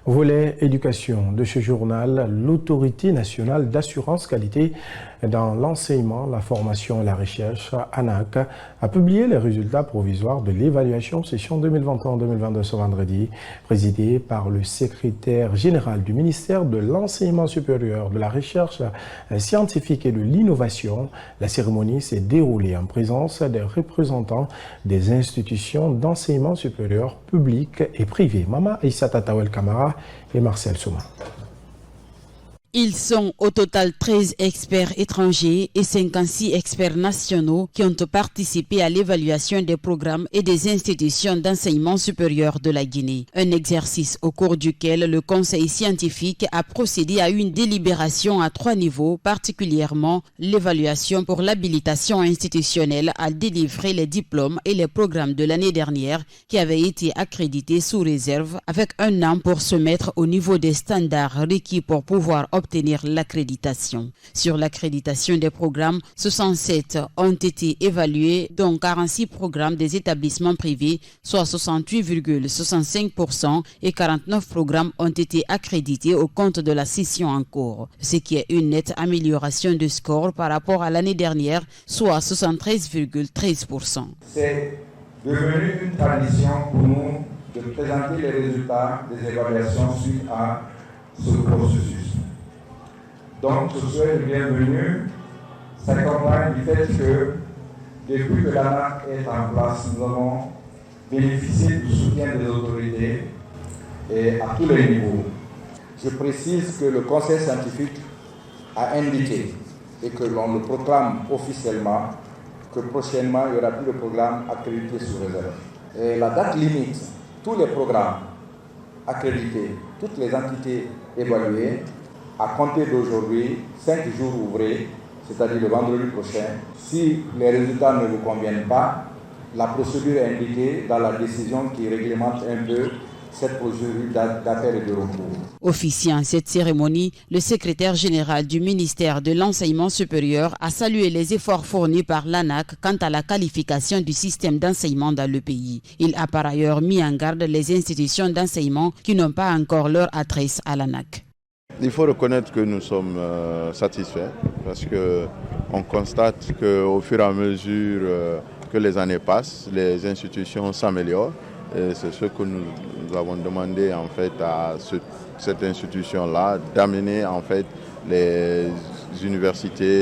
Volet éducation de ce journal, l'Autorité nationale d'assurance qualité dans l'enseignement, la formation et la recherche, ANAQ, a publié les résultats provisoires de l'évaluation session 2021-2022 ce vendredi, présidée par le secrétaire général du ministère de l'Enseignement supérieur, de la recherche scientifique et de l'innovation. La cérémonie s'est déroulée en présence des représentants des institutions d'enseignement supérieur public et privé. Mama Issata Tawel Kamara et Marcel Souma. Ils sont au total 13 experts étrangers et 56 experts nationaux qui ont participé à l'évaluation des programmes et des institutions d'enseignement supérieur de la Guinée. Un exercice au cours duquel le conseil scientifique a procédé à une délibération à 3 niveaux, particulièrement l'évaluation pour l'habilitation institutionnelle à délivrer les diplômes et les programmes de l'année dernière qui avaient été accrédités sous réserve avec un an pour se mettre au niveau des standards requis pour pouvoir obtenir l'accréditation. Sur l'accréditation des programmes, 67 ont été évalués, dont 46 programmes des établissements privés, soit 68,65%, et 49 programmes ont été accrédités au compte de la session en cours, ce qui est une nette amélioration de score par rapport à l'année dernière, soit 73,13%. C'est devenu une tradition pour nous de présenter les résultats des évaluations suite à ce processus. Donc, ce souhait de bienvenue s'accompagne du fait que, depuis que l'ANAQ est en place, nous avons bénéficié du soutien des autorités et à tous les niveaux. Je précise que le conseil scientifique a indiqué, et que l'on le proclame officiellement, que prochainement il n'y aura plus de programme accrédité sous réserve. Et la date limite, tous les programmes accrédités, toutes les entités évaluées, à compter d'aujourd'hui, 5 jours ouvrés, c'est-à-dire le vendredi prochain. Si les résultats ne vous conviennent pas, la procédure est indiquée dans la décision qui réglemente un peu cette procédure d'appel et de recours. Officiant à cette cérémonie, le secrétaire général du ministère de l'Enseignement supérieur a salué les efforts fournis par l'ANAQ quant à la qualification du système d'enseignement dans le pays. Il a par ailleurs mis en garde les institutions d'enseignement qui n'ont pas encore leur adresse à l'ANAQ. Il faut reconnaître que nous sommes satisfaits parce qu'on constate qu'au fur et à mesure que les années passent, les institutions s'améliorent. Et c'est ce que nous avons demandé en fait à cette institution-là, d'amener en fait les universités